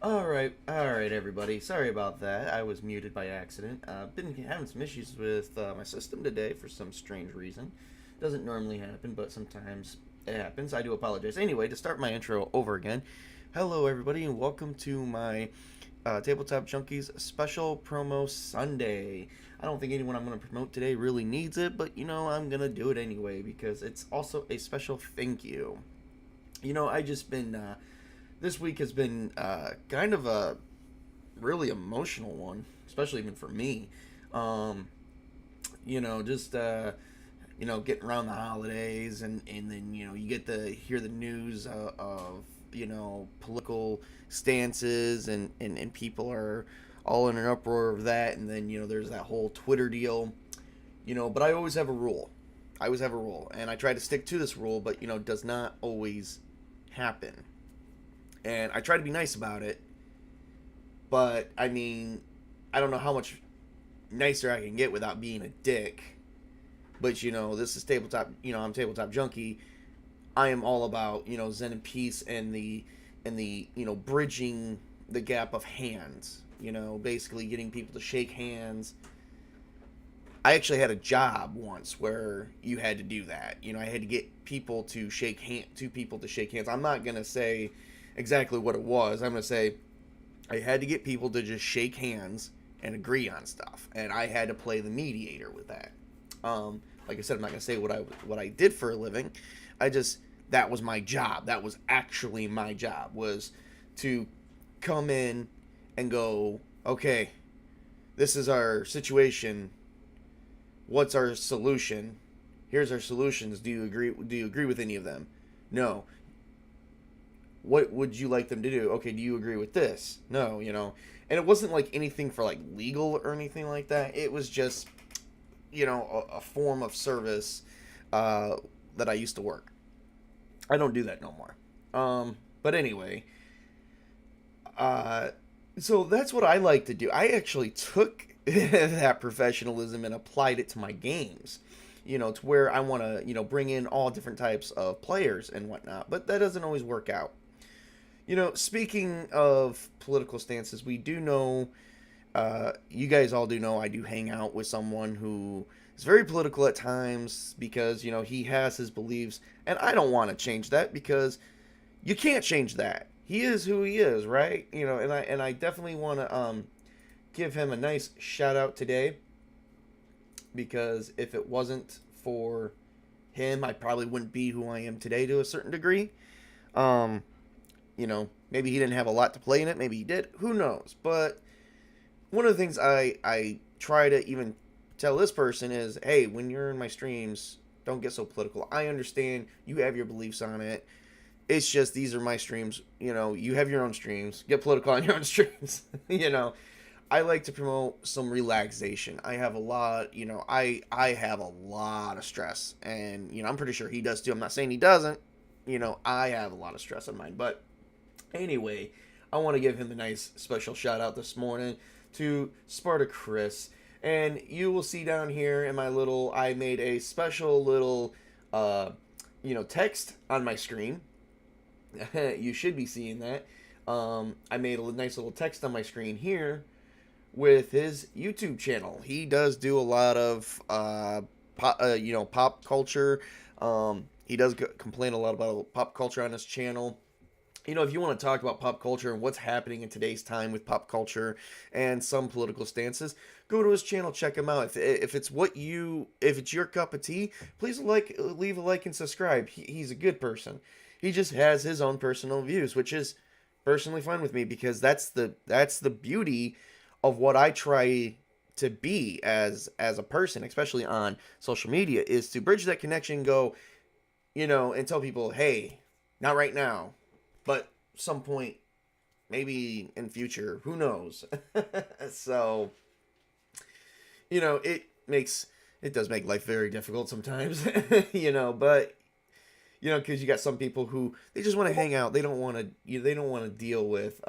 All right, everybody. Sorry about that. I was muted by accident. Been having some issues with my system today for some strange reason. Doesn't normally happen, but sometimes it happens. I do apologize. Anyway, to start my intro over again, hello, everybody, and welcome to my Tabletop Junkies special promo Sunday. I don't think anyone I'm going to promote today really needs it, but I'm going to do it anyway because it's also a special thank you. I just been this week has been kind of a really emotional one, especially even for me. Um, just getting around the holidays, and then you get to hear the news of political stances, and people are all in an uproar of that, and then there's that whole Twitter deal. But I always have a rule. I always have a rule, and I try to stick to this rule, but it does not always happen. And I try to be nice about it, but I mean, I don't know how much nicer I can get without being a dick. But this is tabletop. I'm tabletop junkie. I am all about Zen and peace and the bridging the gap of hands. Basically getting people to shake hands. I actually had a job once where you had to do that. I had to get people to two people to shake hands. I'm not gonna say exactly what it was. I'm gonna say I had to get people to just shake hands and agree on stuff, and I had to play the mediator with that. Like I said, I'm not gonna say what I did for a living. I just that was my job. That was actually my job, was to come in and go, okay, this is our situation. What's our solution? Here's our solutions. Do you agree with any of them? No. What would you like them to do? Okay, do you agree with this? No, And it wasn't like anything for like legal or anything like that. It was just, a form of service that I used to work. I don't do that no more. But anyway, uh, so that's what I like to do. I actually took that professionalism and applied it to my games. To where I want to, bring in all different types of players and whatnot. But that doesn't always work out. Speaking of political stances, we do know, you guys all do know, I do hang out with someone who is very political at times because, he has his beliefs, and I don't want to change that because you can't change that. He is who he is, right? And I definitely want to give him a nice shout out today because if it wasn't for him, I probably wouldn't be who I am today to a certain degree. Um, maybe he didn't have a lot to play in it. Maybe he did. Who knows? But one of the things I try to even tell this person is, hey, when you're in my streams, don't get so political. I understand you have your beliefs on it. It's just these are my streams. You have your own streams. Get political on your own streams. I like to promote some relaxation. I have a lot, I have a lot of stress, and I'm pretty sure he does too. I'm not saying he doesn't. I have a lot of stress on mine, but anyway, I want to give him a nice special shout out this morning to Sparta Chris. And you will see down here in my I made a special little, text on my screen. You should be seeing that. I made a nice little text on my screen here with his YouTube channel. He does do a lot of, pop culture. He does complain a lot about pop culture on his channel. If you want to talk about pop culture and what's happening in today's time with pop culture and some political stances, go to his channel, check him out. If it's your cup of tea, please leave a like and subscribe. He's a good person. He just has his own personal views, which is personally fine with me because that's the beauty of what I try to be as a person, especially on social media, is to bridge that connection, go, and tell people, hey, not right now, but some point, maybe in future, who knows? So, it does make life very difficult sometimes, but because you got some people who they just want to hang out. They don't want to, they don't want to deal with,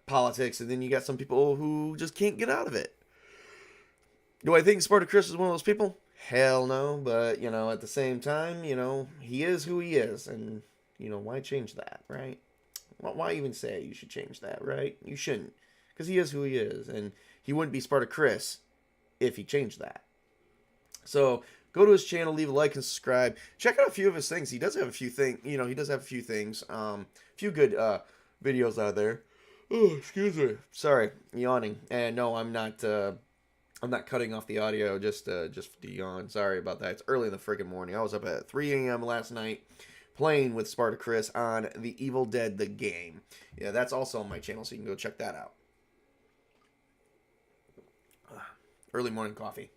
politics, and then you got some people who just can't get out of it. Do I think Spartacus is one of those people? Hell no, but at the same time, he is who he is, and why change that, right? Why even say you should change that, right? You shouldn't, because he is who he is, and he wouldn't be Sparta Chris if he changed that. So go to his channel, leave a like and subscribe. Check out a few of his things. He does have a few things. He does have a few things. Few good videos out there. Oh, excuse me. Sorry, yawning. And no, I'm not. I'm not cutting off the audio just to yawn. Sorry about that. It's early in the friggin' morning. I was up at 3 a.m. last night playing with Sparta Chris on The Evil Dead the game. Yeah, that's also on my channel, so you can go check that out. Early morning coffee.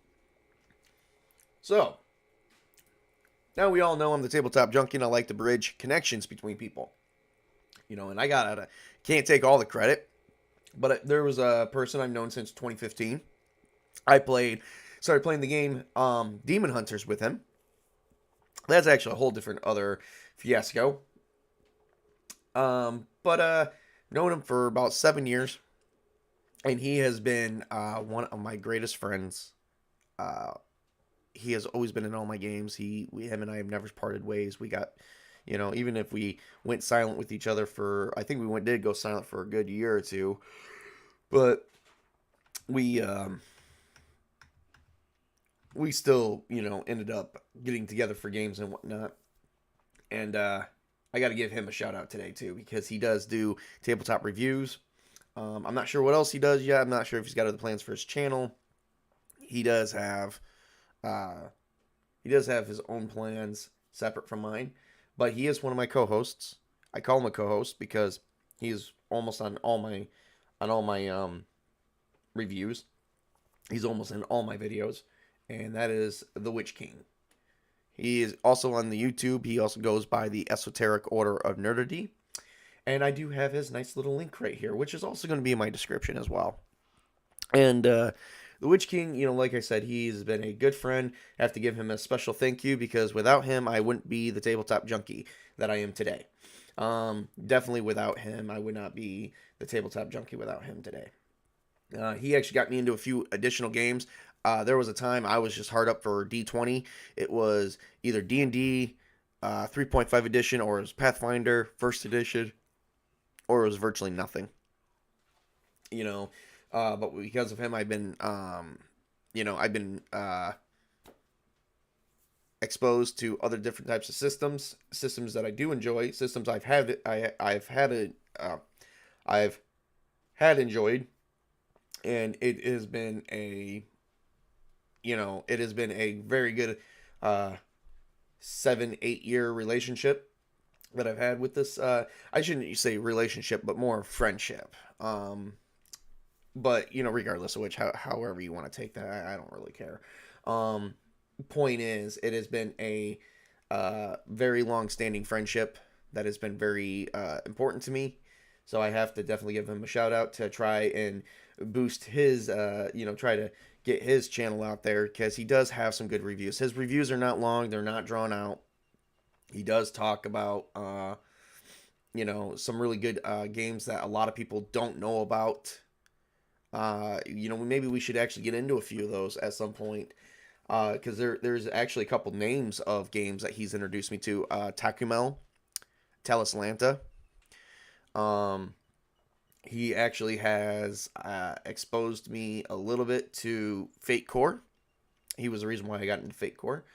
So, now we all know I'm the Tabletop Junkie, and I like to bridge connections between people. And I can't take all the credit, but there was a person I've known since 2015. I started playing the game Demon Hunters with him. That's actually a whole different other fiasco. But known him for about 7 years, and he has been one of my greatest friends. He has always been in all my games. Him and I have never parted ways. We got, even if we went silent with each other I think we did go silent for a good year or two, but we still, ended up getting together for games and whatnot. And I got to give him a shout out today too, because he does do tabletop reviews. I'm not sure what else he does yet. I'm not sure if he's got other plans for his channel. He does have his own plans separate from mine, but he is one of my co-hosts. I call him a co-host because he's almost on all my reviews. He's almost in all my videos, and that is the Witch King. He is also on the YouTube. He also goes by the Esoteric Order of Nerdity, and I do have his nice little link right here, which is also going to be in my description as well. And the Witch King, like I said, he's been a good friend. I have to give him a special thank you, because without him, I wouldn't be the Tabletop Junkie that I am today. Definitely without him, I would not be the Tabletop Junkie without him today. He actually got me into a few additional games. There was a time I was just hard up for D20. It was either D&D 3.5 edition, or it was Pathfinder 1st edition, or it was virtually nothing. But because of him, I've been exposed to other different types of systems that I do enjoy, systems I've had enjoyed, and it has been a very good 7-8 year relationship that I've had with this. I shouldn't say relationship, but more friendship. But, regardless of which, however you want to take that, I don't really care. Point is, it has been a very long-standing friendship that has been very important to me. So I have to definitely give him a shout-out to try and boost his, try to get his channel out there, because he does have some good reviews. His reviews are not long. They're not drawn out. He does talk about, some really good games that a lot of people don't know about. Maybe we should actually get into a few of those at some point, because there's actually a couple names of games that he's introduced me to. Takumel, Talislanta. He actually has exposed me a little bit to Fate Core. He was the reason why I got into Fate Core.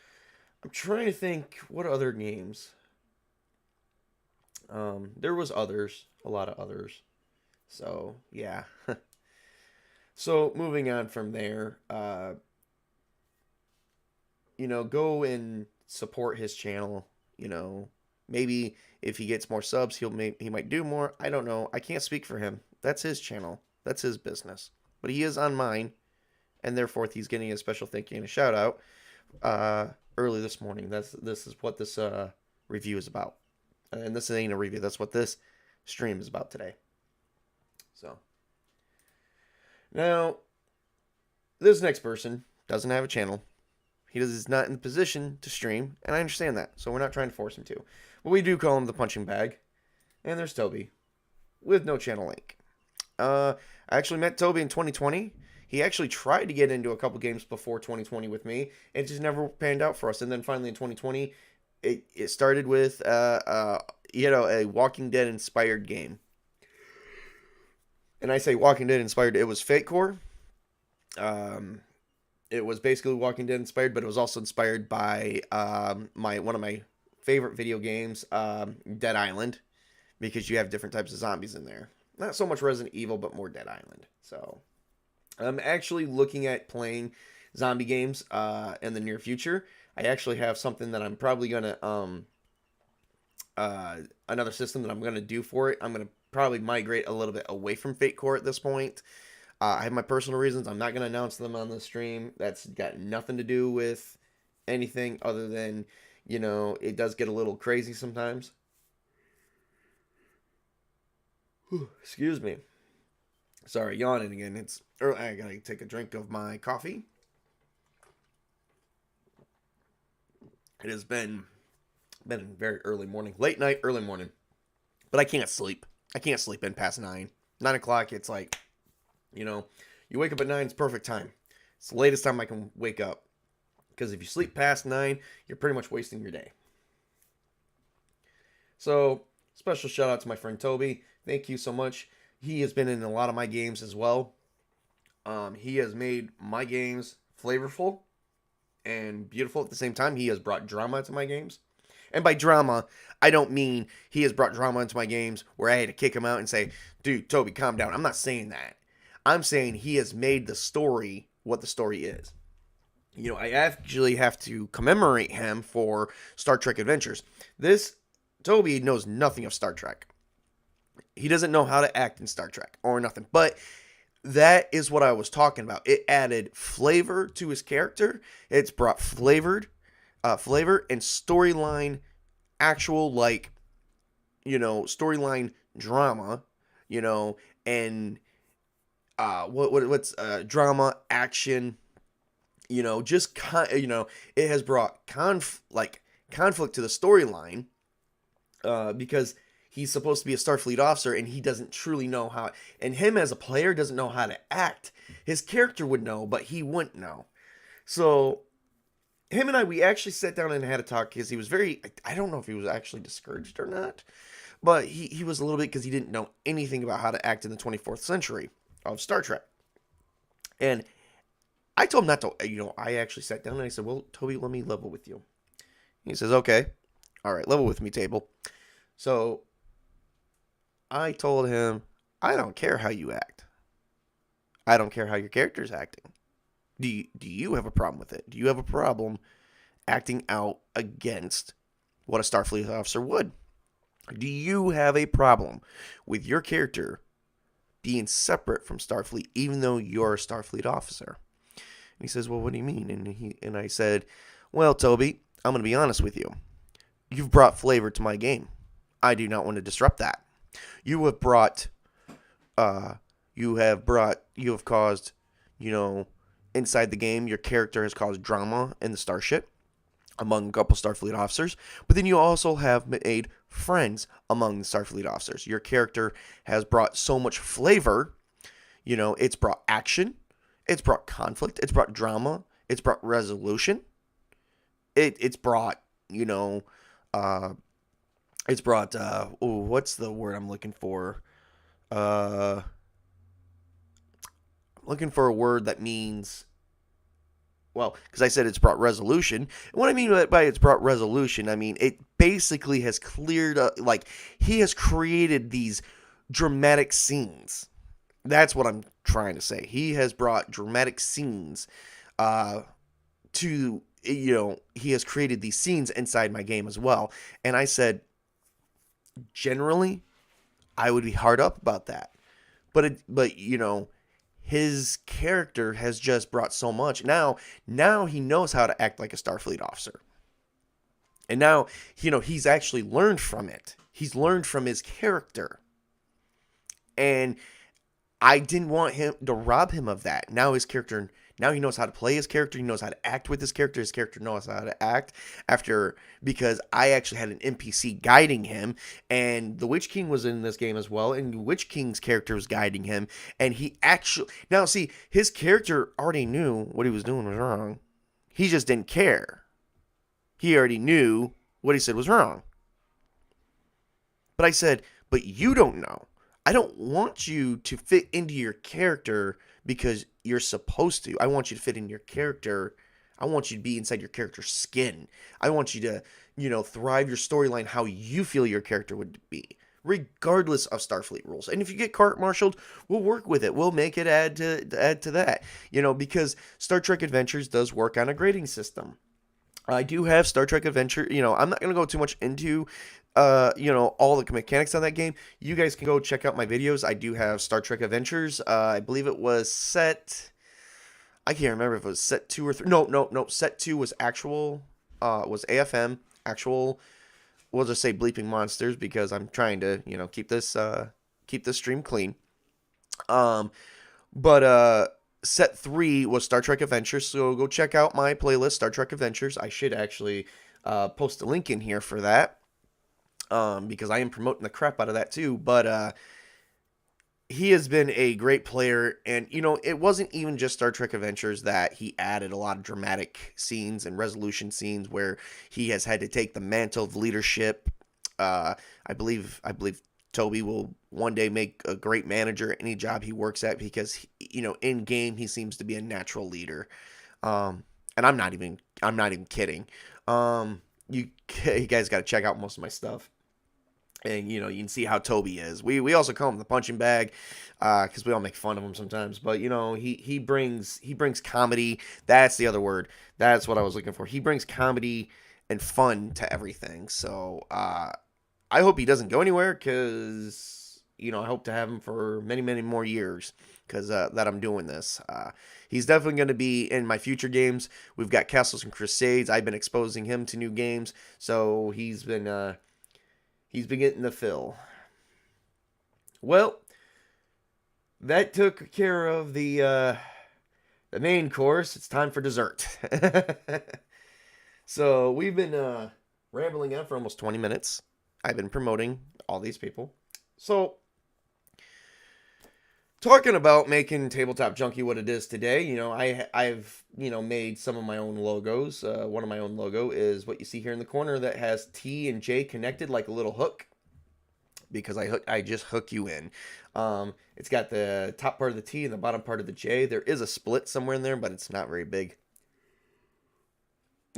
I'm trying to think what other games. There was others, a lot of others. So yeah. So moving on from there, go and support his channel. Maybe if he gets more subs, he might do more. I don't know. I can't speak for him. That's his channel. That's his business. But he is on mine, and therefore he's getting a special thank you and a shout out early this morning. This is what this review is about, and this ain't a review. That's what this stream is about today. So. Now, this next person doesn't have a channel. He is not in the position to stream, and I understand that, so we're not trying to force him to. But we do call him the punching bag. And there's Tobey, with no channel link. I actually met Tobey in 2020. He actually tried to get into a couple games before 2020 with me, and it just never panned out for us. And then finally in 2020, it started with a Walking Dead inspired game. And I say Walking Dead inspired, it was Fate Core. Um, it was basically Walking Dead inspired, but it was also inspired by my one of my favorite video games, Dead Island, because you have different types of zombies in there. Not so much Resident Evil, but more Dead Island. So I'm actually looking at playing zombie games in the near future. I actually have something that I'm probably gonna another system that I'm gonna do for it. I'm gonna probably migrate a little bit away from Fate Core at this point. I have my personal reasons. I'm not gonna announce them on the stream. That's got nothing to do with anything other than it does get a little crazy sometimes. Excuse me. Sorry, yawning again. It's early. I gotta take a drink of my coffee. It has been a very early morning, late night, early morning, but I can't sleep. I can't sleep in past 9 o'clock. It's like, you wake up at 9. It's perfect time. It's the latest time I can wake up, because if you sleep past 9, you're pretty much wasting your day. So special shout out to my friend Tobey. Thank you so much. He has been in a lot of my games as well. He has made my games flavorful and beautiful at the same time. He has brought drama to my games. And by drama, I don't mean he has brought drama into my games where I had to kick him out and say, dude, Tobey, calm down. I'm not saying that. I'm saying he has made the story what the story is. I actually have to commemorate him for Star Trek Adventures. Tobey knows nothing of Star Trek. He doesn't know how to act in Star Trek or nothing. But that is what I was talking about. It added flavor to his character. It's brought flavor and storyline, actual storyline drama, and what's drama, action, it has brought conflict to the storyline, because he's supposed to be a Starfleet officer, and he doesn't truly know how. And him as a player doesn't know how to act. His character would know, but he wouldn't know. So him and we actually sat down and had a talk, because he was I don't know if he was actually discouraged or not, but he was a little bit, because he didn't know anything about how to act in the 24th century of Star Trek. And I told him not to, I actually sat down and I said, well, Tobey, let me level with you. He says, okay. All right, level with me, table. So I told him, I don't care how you act. I don't care how your character's acting. Do you have a problem with it? Do you have a problem acting out against what a Starfleet officer would? Do you have a problem with your character being separate from Starfleet, even though you're a Starfleet officer? And he says, well, what do you mean? And I said, well, Tobey, I'm going to be honest with you. You've brought flavor to my game. I do not want to disrupt that. You have caused, inside the game, your character has caused drama in the starship among a couple Starfleet officers, but then you also have made friends among the Starfleet officers. Your character has brought so much flavor. It's brought action, it's brought conflict, it's brought drama, it's brought resolution. It's brought, what's the word I'm looking for? I'm looking for a word that means, well, because I said it's brought resolution. And what I mean by it's brought resolution, I mean it basically has cleared up, he has created these dramatic scenes. That's what I'm trying to say. He has brought dramatic scenes to, he has created these scenes inside my game as well. And I said, generally, I would be hard up about that. But his character has just brought so much. Now he knows how to act like a Starfleet officer. And now, he's actually learned from it. He's learned from his character. And I didn't want him to rob him of that. Now he knows how to play his character. He knows how to act with his character. His character knows how to act because I actually had an NPC guiding him, and the Witch King was in this game as well, and the Witch King's character was guiding him, and his character already knew what he was doing was wrong. He just didn't care. He already knew what he said was wrong. But I said, but you don't know. I don't want you to fit into your character because you're supposed to. I want you to fit in your character. I want you to be inside your character's skin. I want you to, thrive your storyline how you feel your character would be, regardless of Starfleet rules. And if you get court-martialed, we'll work with it. We'll make it add to that. Because Star Trek Adventures does work on a grading system. I do have Star Trek Adventure. I'm not going to go too much into, all the mechanics on that game. You guys can go check out my videos. I do have Star Trek Adventures. I believe it was set. I can't remember if it was set 2 or 3. No. Set 2 was actual, was AFM. Actual, we'll just say bleeping monsters because I'm trying to, keep this stream clean. But set 3 was Star Trek Adventures, so go check out my playlist, Star Trek Adventures. I should actually post a link in here for that, because I am promoting the crap out of that too. But he has been a great player, and it wasn't even just Star Trek Adventures that he added a lot of dramatic scenes and resolution scenes where he has had to take the mantle of leadership. I believe Tobey will one day make a great manager at any job he works at because in game he seems to be a natural leader. And I'm not even kidding. You guys got to check out most of my stuff. And you can see how Tobey is. We also call him the punching bag, because we all make fun of him sometimes. But he brings comedy. That's the other word. That's what I was looking for. He brings comedy and fun to everything. So I hope he doesn't go anywhere, because I hope to have him for many, many more years, because that I'm doing this. He's definitely going to be in my future games. We've got Castles and Crusades. I've been exposing him to new games, so he's been getting the fill. Well, that took care of the main course. It's time for dessert. So we've been rambling on for almost 20 minutes. I've been promoting all these people. So, talking about making Tabletop Junkie what it is today, I've made some of my own logos. One of my own logo is what you see here in the corner that has T and J connected like a little hook, because I just hook you in. It's got the top part of the T and the bottom part of the J. There is a split somewhere in there, but it's not very big.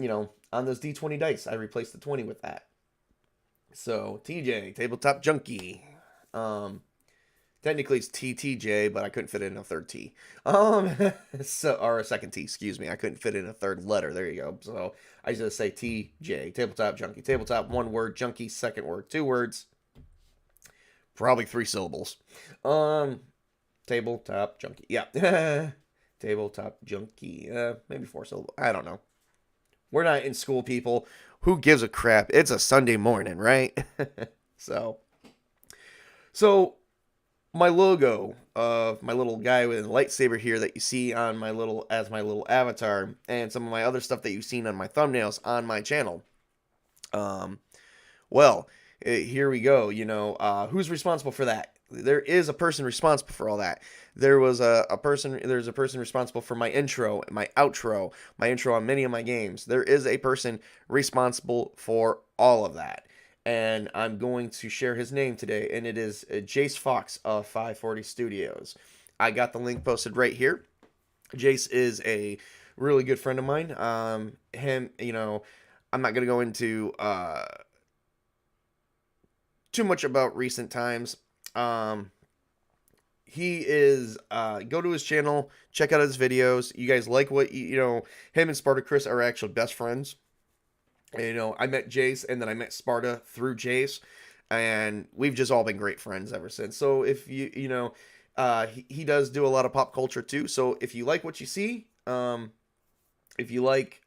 On those D20 dice, I replaced the 20 with that. So, TJ, Tabletop Junkie. Technically it's TTJ, but I couldn't fit in a third T. Or a second T, excuse me. I couldn't fit in a third letter. There you go. So, I just say TJ, Tabletop Junkie. Tabletop, one word. Junkie, second word. 2 words. Probably 3 syllables. Tabletop Junkie. Yeah. Tabletop Junkie. Maybe 4 syllables. I don't know. We're not in school, people. Who gives a crap? It's a Sunday morning, right? So my logo of my little guy with a lightsaber here that you see on my little avatar, and some of my other stuff that you've seen on my thumbnails on my channel. Well, here we go. Who's responsible for that? There is a person responsible for all that. There's a person responsible for my intro, my outro, my intro on many of my games. There is a person responsible for all of that. And I'm going to share his name today, and it is Jace Fox of 540 Studios. I got the link posted right here. Jace is a really good friend of mine. I'm not going to go into too much about recent times. He is, go to his channel, check out his videos. You guys like what, him and Spartacus are actually best friends. And, I met Jace, and then I met Sparta through Jace, and we've just all been great friends ever since. So if he does do a lot of pop culture too. So if you like what you see, if you like,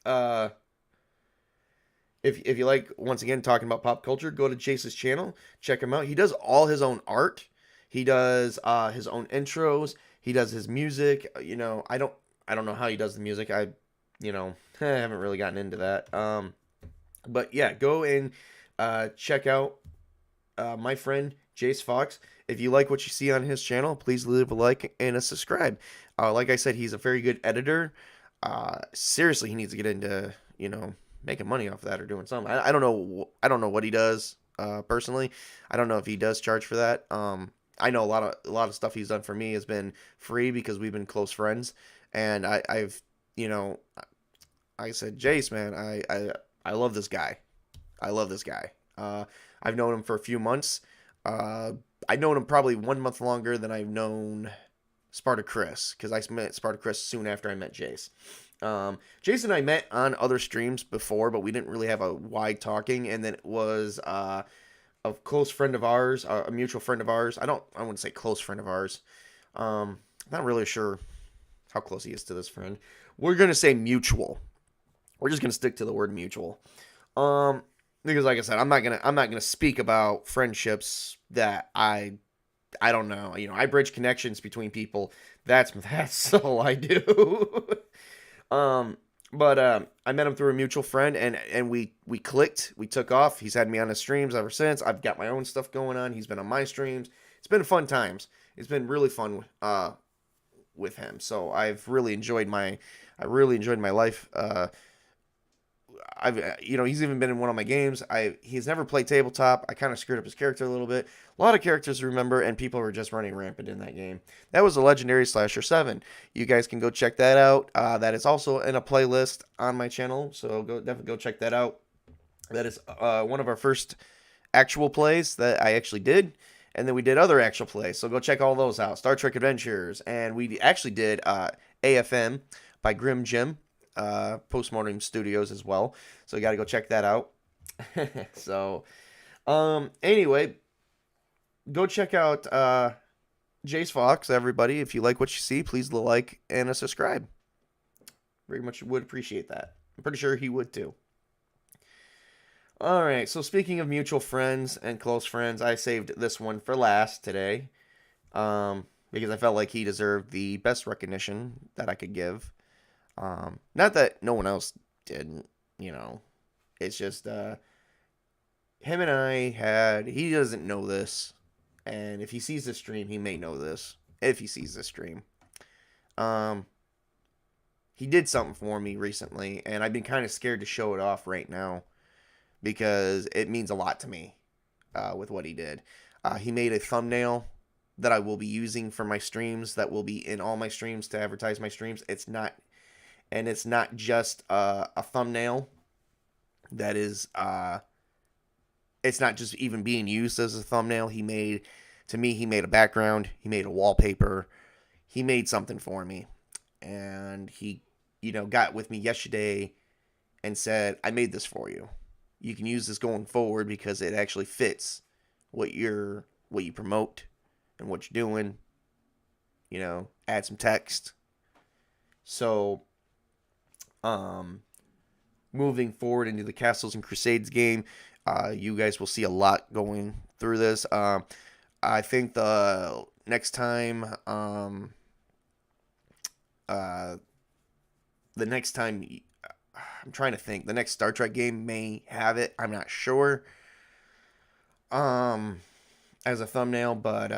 if you like, once again, talking about pop culture, go to Jace's channel, check him out. He does all his own art. He does his own intros. He does his music. I don't know how he does the music. I haven't really gotten into that. But yeah, go and check out my friend Jace Fox. If you like what you see on his channel, please leave a like and a subscribe. Like I said, he's a very good editor. Seriously, he needs to get into making money off that or doing something. I don't know what he does. personally. I don't know if he does charge for that. I know a lot of stuff he's done for me has been free because we've been close friends, and I've you know I said, Jace, man, I love this guy. I love this guy. I've known him for a few months. Uh, I've known him probably 1 month longer than I've known Sparta Chris, because I met Sparta Chris soon after I met Jace. Jason and I met on other streams before, but we didn't really have a wide talking. And then it was a close friend of ours, a mutual friend of ours. I wouldn't say close friend of ours. Not really sure how close he is to this friend. We're gonna say mutual. We're just gonna stick to the word mutual. Because like I said, I'm not gonna speak about friendships that I don't know. I bridge connections between people. That's all I do. But I met him through a mutual friend, and we clicked. We took off. He's had me on his streams ever since. I've got my own stuff going on. He's been on my streams. It's been fun times. It's been really fun with him. So I really enjoyed my life. He's even been in one of my games. He's never played tabletop. I kind of screwed up his character a little bit. A lot of characters to remember, and people were just running rampant in that game. That was a Legendary Slasher 7. You guys can go check that out. That is also in a playlist on my channel, so definitely go check that out. That is one of our first actual plays that I actually did, and then we did other actual plays, so go check all those out. Star Trek Adventures, and we actually did AFM by Grim Jim. Postmortem Studios as well, so you got to go check that out. So anyway, go check out Jace Fox, everybody. If you like what you see, please like and a subscribe. Very much would appreciate that. I'm pretty sure he would too. Alright, so speaking of mutual friends and close friends, I saved this one for last today, because I felt like he deserved the best recognition that I could give. Not that no one else didn't, it's just, him and he doesn't know this, and if he sees this stream, he may know this, if he sees this stream. He did something for me recently, and I've been kind of scared to show it off right now, because it means a lot to me, with what he did. He made a thumbnail that I will be using for my streams, that will be in all my streams to advertise my streams. It's not just a thumbnail that is it's not just even being used as a thumbnail. He made a background, he made a wallpaper, he made something for me, and he got with me yesterday and said, I made this for you. You can use this going forward because it actually fits what you promote and what you're doing. Add some text. So moving forward into the Castles and Crusades game, you guys will see a lot going through this. I think the next time, I'm trying to think, the next Star Trek game may have it. I'm not sure. As a thumbnail, but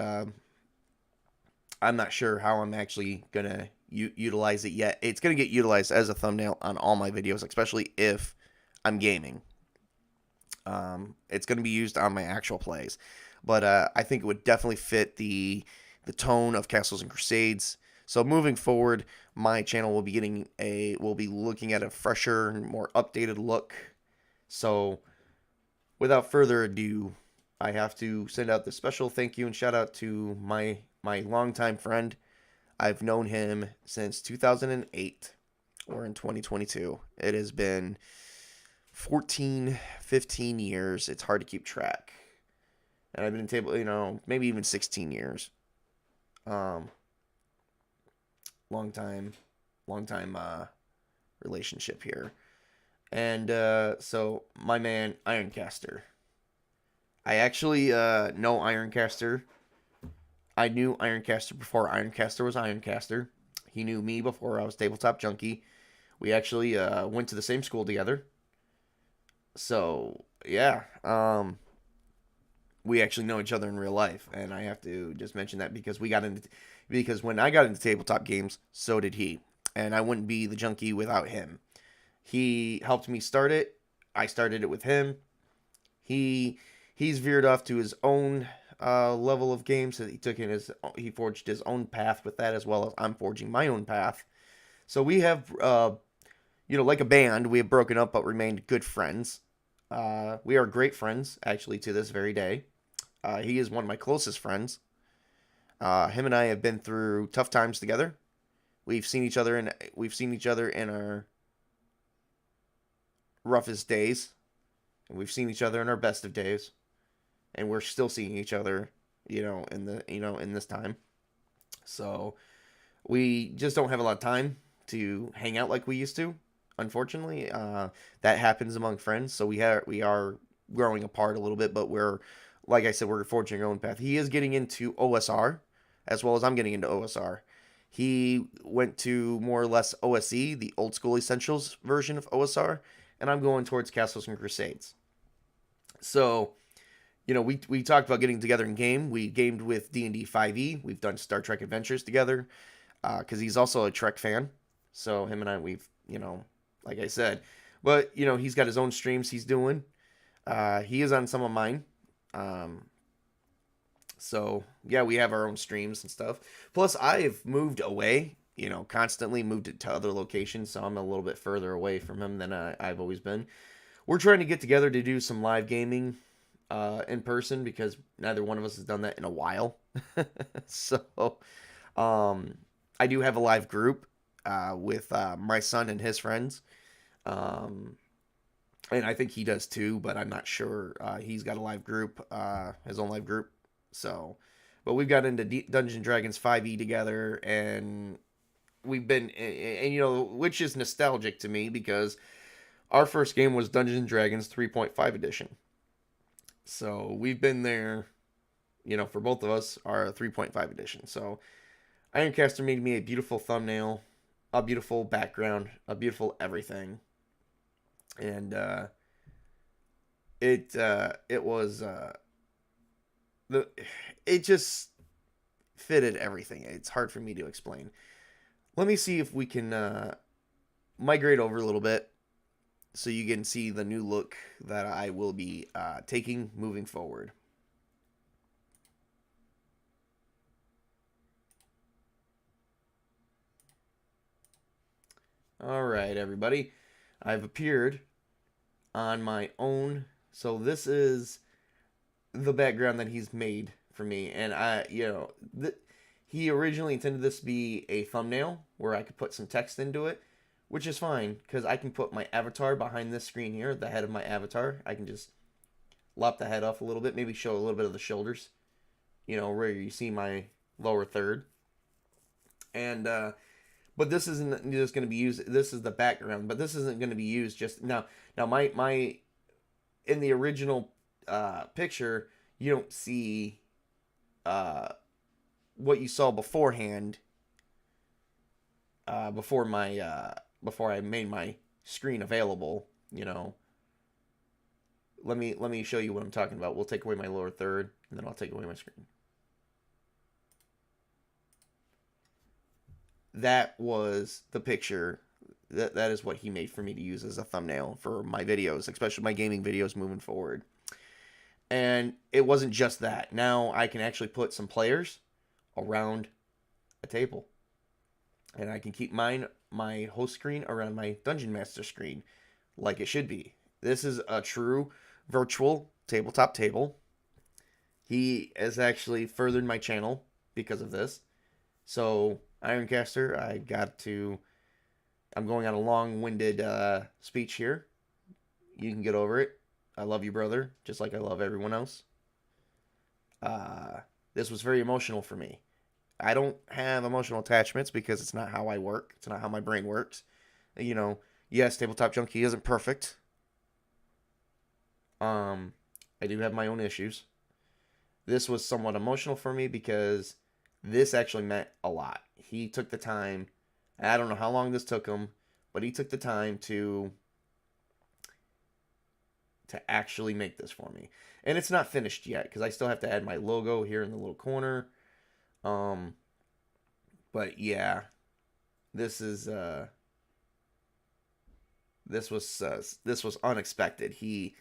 I'm not sure how I'm actually gonna utilize it yet. It's gonna get utilized as a thumbnail on all my videos, especially if I'm gaming. It's gonna be used on my actual plays, but I think it would definitely fit the tone of Castles and Crusades. So moving forward, my channel will be looking at a fresher, more updated look. So without further ado, I have to send out this special thank you and shout out to my longtime friend. I've known him since 2008. We're in 2022. It has been 14, 15 years. It's hard to keep track. And I've been in maybe even 16 years. Long time relationship here. And so my man Ironcaster. I actually know Ironcaster. I knew Ironcaster before Ironcaster was Ironcaster. He knew me before I was Tabletop Junkie. We actually went to the same school together. So yeah, we actually know each other in real life, and I have to just mention that because when I got into tabletop games, so did he, and I wouldn't be the junkie without him. He helped me start it. I started it with him. He He's veered off to his own level of games. He forged his own path with that, as well as I'm forging my own path. So we have, like a band, we have broken up but remained good friends. We are great friends, actually, to this very day. He is one of my closest friends. Him and I have been through tough times together. We've seen each other in our roughest days, and we've seen each other in our best of days, and we're still seeing each other, in this time. So we just don't have a lot of time to hang out like we used to. Unfortunately, that happens among friends. So we are growing apart a little bit, but like I said, we're forging our own path. He is getting into OSR, as well as I'm getting into OSR. He went to more or less OSE, the old school essentials version of OSR, and I'm going towards Castles and Crusades. So, we talked about getting together in game. We gamed with D&D 5e. We've done Star Trek Adventures together, because he's also a Trek fan. So him and I, like I said, but he's got his own streams he's doing. He is on some of mine. So yeah, we have our own streams and stuff. Plus, I've moved away. Constantly moved it to other locations, so I'm a little bit further away from him than I've always been. We're trying to get together to do some live gaming in person, because neither one of us has done that in a while. So, I do have a live group with my son and his friends. And I think he does too, but I'm not sure. He's got a live group, his own live group. So, but we've got into Dungeons and Dragons 5e together, and we've been, and which is nostalgic to me, because our first game was Dungeons and Dragons 3.5 edition. So we've been there, for both of us, our 3.5 edition. So Ironcaster made me a beautiful thumbnail, a beautiful background, a beautiful everything. And it was it just fitted everything. It's hard for me to explain. Let me see if we can migrate over a little bit, so you can see the new look that I will be taking moving forward. All right, everybody. I've appeared on my own. So this is the background that he's made for me. And he originally intended this to be a thumbnail where I could put some text into it, which is fine, because I can put my avatar behind this screen here, the head of my avatar. I can just lop the head off a little bit, maybe show a little bit of the shoulders, where you see my lower third. And but this isn't just going to be used. This is the background, but this isn't going to be used just now. Now my in the original picture, you don't see what you saw beforehand. Before I made my screen available, Let me show you what I'm talking about. We'll take away my lower third, and then I'll take away my screen. That was the picture. That is what he made for me to use as a thumbnail for my videos, especially my gaming videos moving forward. And it wasn't just that. Now I can actually put some players around a table, and I can keep my host screen around my Dungeon Master screen, like it should be. This is a true virtual tabletop table. He has actually furthered my channel because of this. So Ironcaster, I'm going on a long-winded speech here. You can get over it. I love you, brother, just like I love everyone else. This was very emotional for me. I don't have emotional attachments because it's not how I work. It's not how my brain works. Yes, Tabletop Junkie isn't perfect. I do have my own issues. This was somewhat emotional for me because this actually meant a lot. He took the time. I don't know how long this took him, but he took the time to actually make this for me. And it's not finished yet because I still have to add my logo here in the little corner. But yeah, this was unexpected. He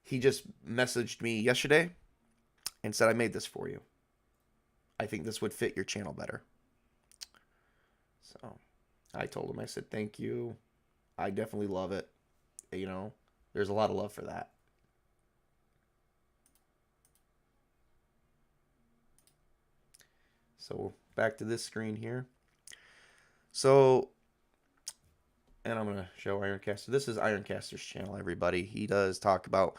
He just messaged me yesterday and said, I made this for you. I think this would fit your channel better. So I told him, I said, thank you. I definitely love it. You know, there's a lot of love for that. So back to this screen here. So, and I'm gonna show Ironcaster. This is Ironcaster's channel, everybody. He does talk about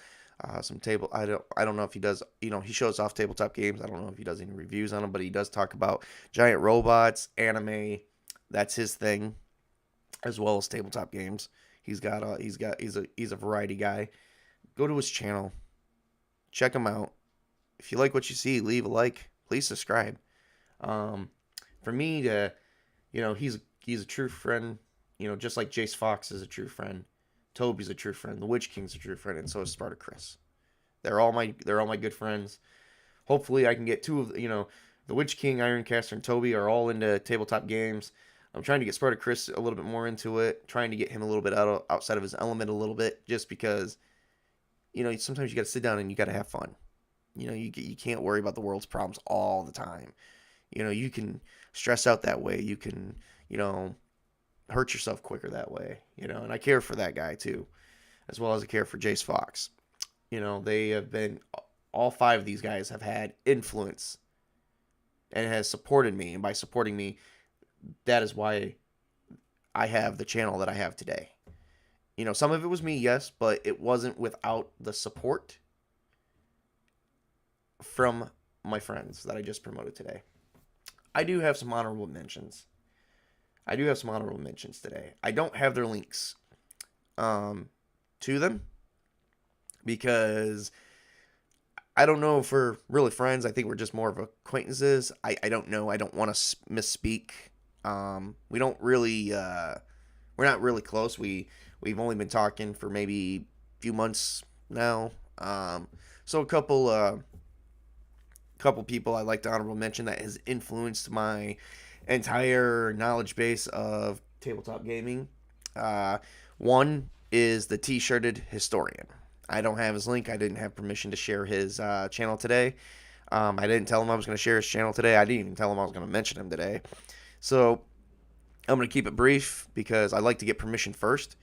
some table. I don't know if he does. You know, he shows off tabletop games. I don't know if he does any reviews on them, but he does talk about giant robots, anime. That's his thing, as well as tabletop games. He's a variety guy. Go to his channel, check him out. If you like what you see, leave a like. Please subscribe. For me to, you know, he's a true friend. You know, just like Jace Fox is a true friend, Tobey's a true friend, the Witch King's a true friend, and so is Spartacus. They're all my good friends. Hopefully, I can get two of, you know, the Witch King, Ironcaster, and Tobey are all into tabletop games. I'm trying to get Spartacus a little bit more into it, trying to get him a little bit outside of his element a little bit, just because, you know, sometimes you got to sit down and you got to have fun. You know, you can't worry about the world's problems all the time. You know, you can stress out that way. You can, you know, hurt yourself quicker that way. You know, and I care for that guy too, as well as I care for Jace Fox. You know, they have been, all five of these guys have had influence and has supported me. And by supporting me, that is why I have the channel that I have today. You know, some of it was me, yes, but it wasn't without the support from my friends that I just promoted today. I do have some honorable mentions. Today. I don't have their links to them because I don't know if we're really friends. I think we're just more of acquaintances. I don't know. I don't want to misspeak. We don't really, we're not really close. We've only been talking for maybe a few months now. So a couple people I like to honorable mention that has influenced my entire knowledge base of tabletop gaming. One is the T-shirted historian. I don't have his link. I didn't have permission to share his channel today. I didn't tell him I was going to share his channel today. I didn't even tell him I was going to mention him today. So I'm going to keep it brief because I like to get permission first.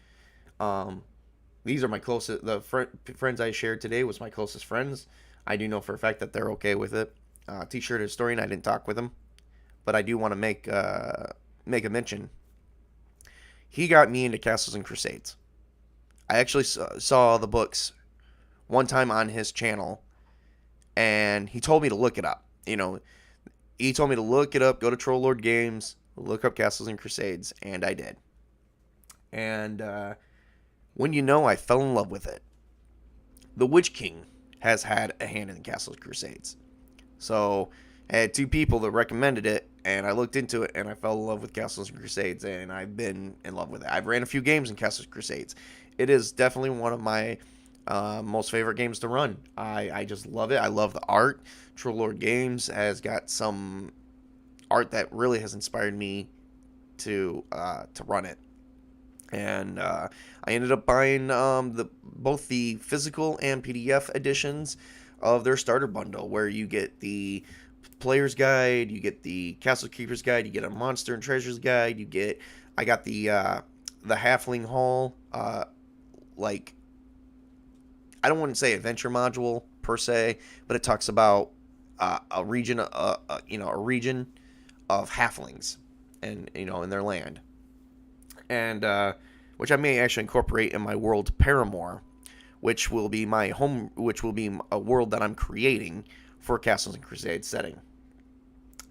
These are my closest. The friends I shared today was my closest friends. I do know for a fact that they're okay with it. T-shirt historian. I didn't talk with him, but I do want to make a mention. He got me into Castles and Crusades. I actually saw the books one time on his channel, and he told me to look it up. You know, he told me to look it up, go to Troll Lord Games, look up Castles and Crusades, and I did. And when you know, I fell in love with it. The Witch King has had a hand in Castles and Crusades. So I had two people that recommended it, and I looked into it, and I fell in love with Castles and Crusades, and I've been in love with it. I've ran a few games in Castles and Crusades. It is definitely one of my most favorite games to run. I just love it. I love the art. True Lord Games has got some art that really has inspired me to run it. And I ended up buying both the physical and PDF editions of their starter bundle, where you get the player's guide, you get the castle keeper's guide, you get a monster and treasures guide, I got the halfling hall, like, I don't want to say adventure module per se, but it talks about a region of halflings, and in their land, and which I may actually incorporate in my world Paramore, which will be a world that I'm creating for Castles and Crusades setting.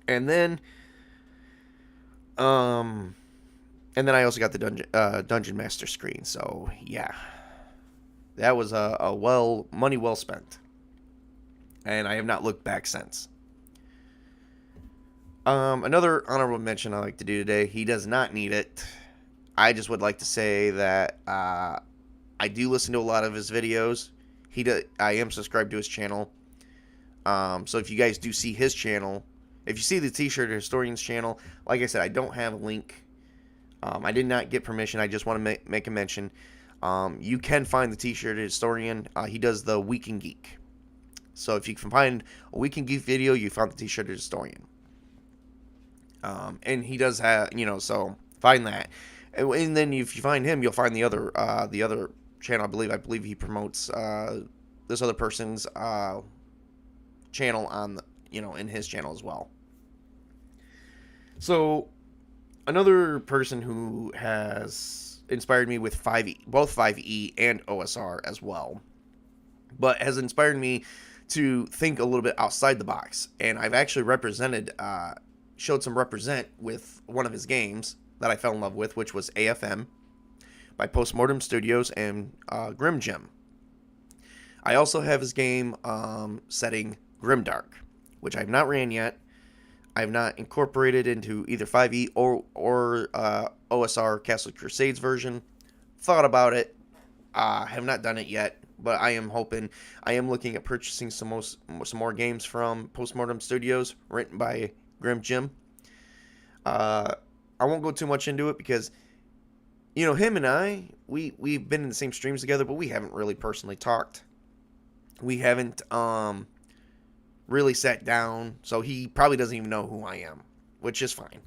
And then I also got the Dungeon Master screen. So yeah, that was money well spent, and I have not looked back since. Another honorable mention I like to do today. He does not need it. I just would like to say that I do listen to a lot of his videos. I am subscribed to his channel. So if you guys do see his channel, if you see the T-shirt Historian's channel, like I said, I don't have a link. I did not get permission. I just want to make a mention. You can find the T-shirted historian. He does the Week in Geek. So if you can find a Week in Geek video, you found the T-shirted historian. And he does have, so find that. And then if you find him, you'll find the other channel. I believe he promotes this other person's channel on, in his channel as well. So another person who has inspired me with 5e, both 5e and OSR as well, but has inspired me to think a little bit outside the box. And I've actually showed some represent with one of his games that I fell in love with, which was AFM by Postmortem Studios and Grim Gem. I also have his game setting Grimdark, which I've not ran yet. I have not incorporated into either 5e or OSR Castle Crusades version. Thought about it. Have not done it yet, but I am looking at purchasing some more games from Postmortem Studios, written by Grim Gem. I won't go too much into it because, him and I, we've been in the same streams together, but we haven't really personally talked. We haven't really sat down, so he probably doesn't even know who I am, which is fine.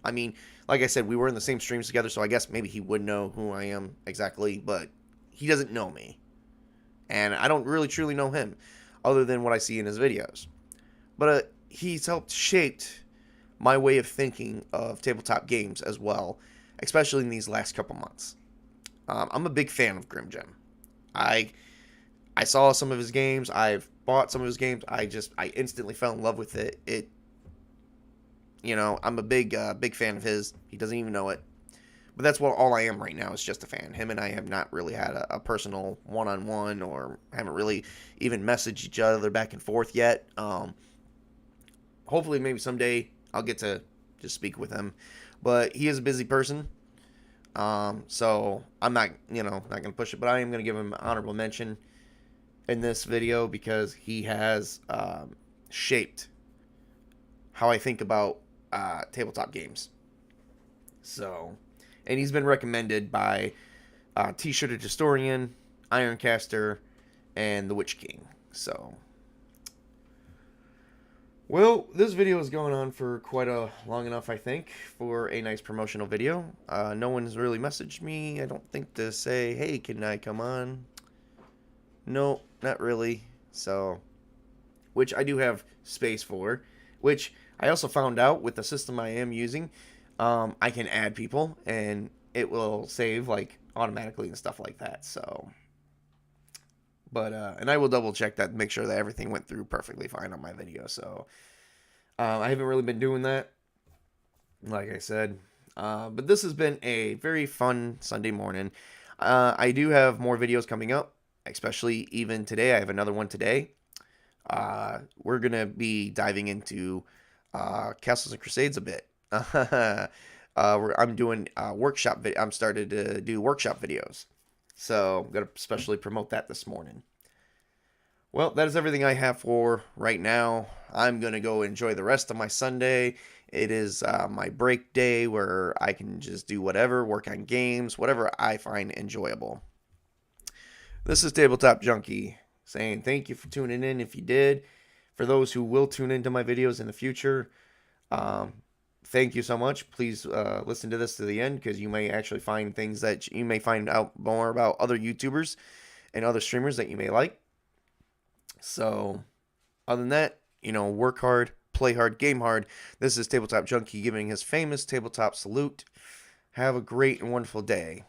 I mean, like I said, we were in the same streams together, so I guess maybe he would know who I am exactly, but he doesn't know me. And I don't really truly know him, other than what I see in his videos. But he's helped shape my way of thinking of tabletop games as well, especially in these last couple months. I'm a big fan of Grim Gem. I saw some of his games. I've bought some of his games. I instantly fell in love with it. I'm a big fan of his. He doesn't even know it. But that's all I am right now, is just a fan. Him and I have not really had a personal one-on-one, or haven't really even messaged each other back and forth yet. Hopefully maybe someday I'll get to just speak with him. But he is a busy person. So I'm not going to push it, but I am going to give him an honorable mention in this video because he has shaped how I think about tabletop games. So, and he's been recommended by T-shirted historian, Ironcaster, and the Witch King. So, well, this video is going on for quite long enough, I think, for a nice promotional video. No one's really messaged me, I don't think, to say, hey, can I come on? No, not really. So, which I do have space for, which I also found out with the system I am using, I can add people and it will save like automatically and stuff like that. So, but and I will double check that and make sure that everything went through perfectly fine on my video. So, I haven't really been doing that, like I said. But this has been a very fun Sunday morning. I do have more videos coming up. Especially even today, I have another one today. We're going to be diving into Castles and Crusades a bit. I'm doing workshop. I'm started to do workshop videos. So I'm going to specially promote that this morning. Well, that is everything I have for right now. I'm going to go enjoy the rest of my Sunday. It is my break day where I can just do whatever, work on games, whatever I find enjoyable. This is Tabletop Junkie saying thank you for tuning in if you did. For those who will tune into my videos in the future, thank you so much. Please listen to this to the end because you may actually find things that you may find out more about other YouTubers and other streamers that you may like. So, other than that, work hard, play hard, game hard. This is Tabletop Junkie giving his famous tabletop salute. Have a great and wonderful day.